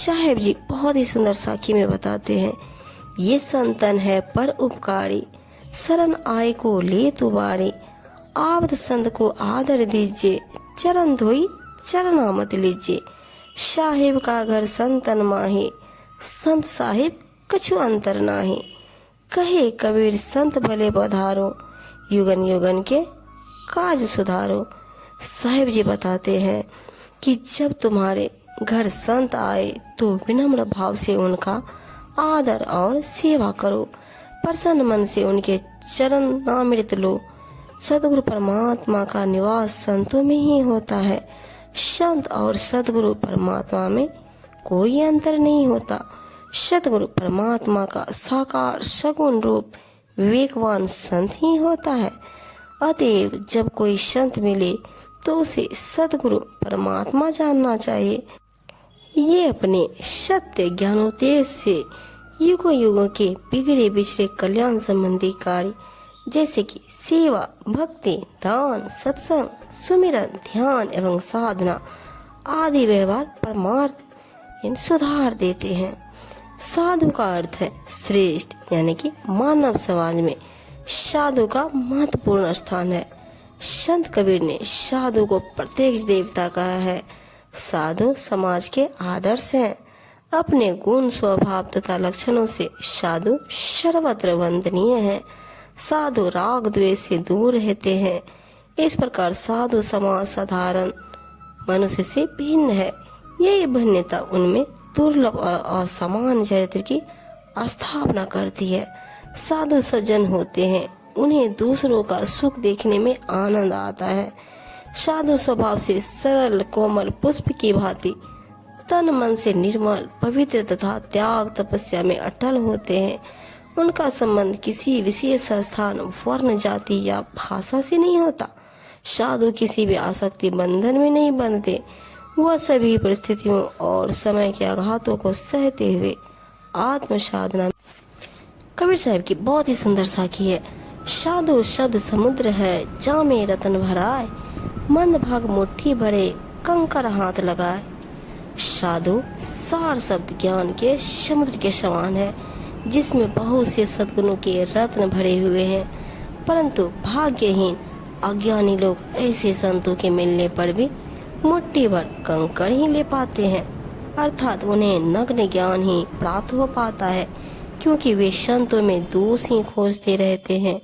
साहेब जी बहुत ही सुंदर साखी में बताते हैं, ये संतन है पर उपकारी, शरण आए को ले तुबारे, आबद संत को आदर दीजिए, चरण धोई चरणामत लीजिए। साहिब का घर संतन माहे, संत साहिब कछु अंतर नाहे, कहे कबीर संत भले पधारो, युगन युगन के काज सुधारो। साहिब जी बताते हैं कि जब तुम्हारे घर संत आए तो विनम्र भाव से उनका आदर और सेवा करो, प्रसन्न मन से उनके चरणामृत लो। सदगुरु परमात्मा का निवास संतों में ही होता है। संत और सदगुरु परमात्मा में कोई अंतर नहीं होता। सदगुरु परमात्मा का साकार सगुण रूप विवेकवान संत ही होता है। अतएव जब कोई संत मिले तो उसे सदगुरु परमात्मा जानना चाहिए। ये अपने सत्य ज्ञानोपदेश से युगों युगों के बिगड़े बिछड़े कल्याण संबंधी कार्य जैसे कि सेवा, भक्ति, दान, सत्संग, सुमिरन, ध्यान एवं साधना आदि व्यवहार परमार्थ सुधार देते हैं। साधु का अर्थ है श्रेष्ठ, यानी कि मानव समाज में साधु का महत्वपूर्ण स्थान है। संत कबीर ने साधु को प्रत्यक्ष देवता कहा है। साधु समाज के आदर्श हैं। अपने गुण, स्वभाव तथा लक्षणों से साधु सर्वत्र वंदनीय है। साधु राग द्वेष से दूर रहते हैं। इस प्रकार साधु समाज साधारण मनुष्य से भिन्न है। यही भिन्नता उनमें दुर्लभ और असामान्य चरित्र की स्थापना करती है। साधु सज्जन होते हैं, उन्हें दूसरों का सुख देखने में आनंद आता है। साधु स्वभाव से सरल कोमल पुष्प की भांति तन मन से निर्मल, पवित्र तथा त्याग तपस्या में अटल होते हैं। उनका संबंध किसी विशेष स्थान, वर्ण, जाति या भाषा से नहीं होता। साधु किसी भी आसक्ति बंधन में नहीं बंधते। वह सभी परिस्थितियों और समय के आघातों को सहते हुए आत्म साधना। कबीर साहब की बहुत ही सुंदर साखी है। साधु शब्द समुद्र है, जामे रतन भराए, मंद भाग मुट्ठी भरे, कंकर हाथ लगाए। साधु सार शब्द ज्ञान के समुद्र के समान है, जिसमें बहुत से सद्गुणों के रत्न भरे हुए हैं। परंतु भाग्यहीन अज्ञानी लोग ऐसे संतों के मिलने पर भी मुट्ठी भर कंकड़ ही ले पाते हैं, अर्थात उन्हें नग्न ज्ञान ही प्राप्त हो पाता है, क्योंकि वे संतों में दोष ही खोजते रहते हैं।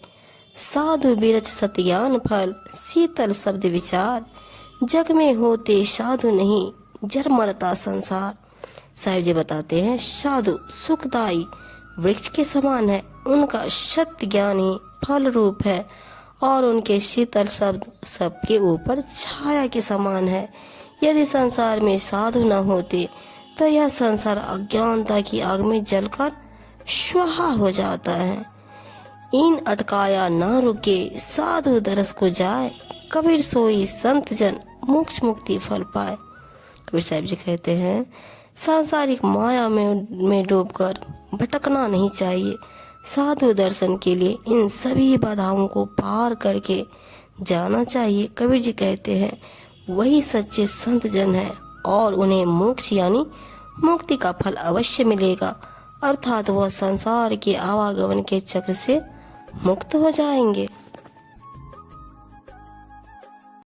साधु बिरच सत्यान फल, शीतल शब्द विचार, जग में होते साधु नहीं, जर मरता संसार। साहिब जी बताते हैं साधु सुखदायी वृक्ष के समान है। उनका सत्य ज्ञान ही फल रूप है और उनके शीतल शब्द सबके ऊपर छाया के समान है। यदि संसार में साधु न होते तो यह संसार अज्ञानता की आग में जलकर स्वाहा हो जाता है। इन अटकाया ना रुके, साधु दरस को जाए, कबीर सोई संत जन मोक्ष मुक्ति फल पाए। कबीर साहब जी कहते हैं सांसारिक माया में डूबकर भटकना नहीं चाहिए। साधु दर्शन के लिए इन सभी बाधाओं को पार करके जाना चाहिए। कबीर जी कहते हैं वही सच्चे संत जन है और उन्हें मोक्ष यानी मुक्ति का फल अवश्य मिलेगा, अर्थात वह संसार के आवागमन के चक्र से मुक्त हो जाएंगे।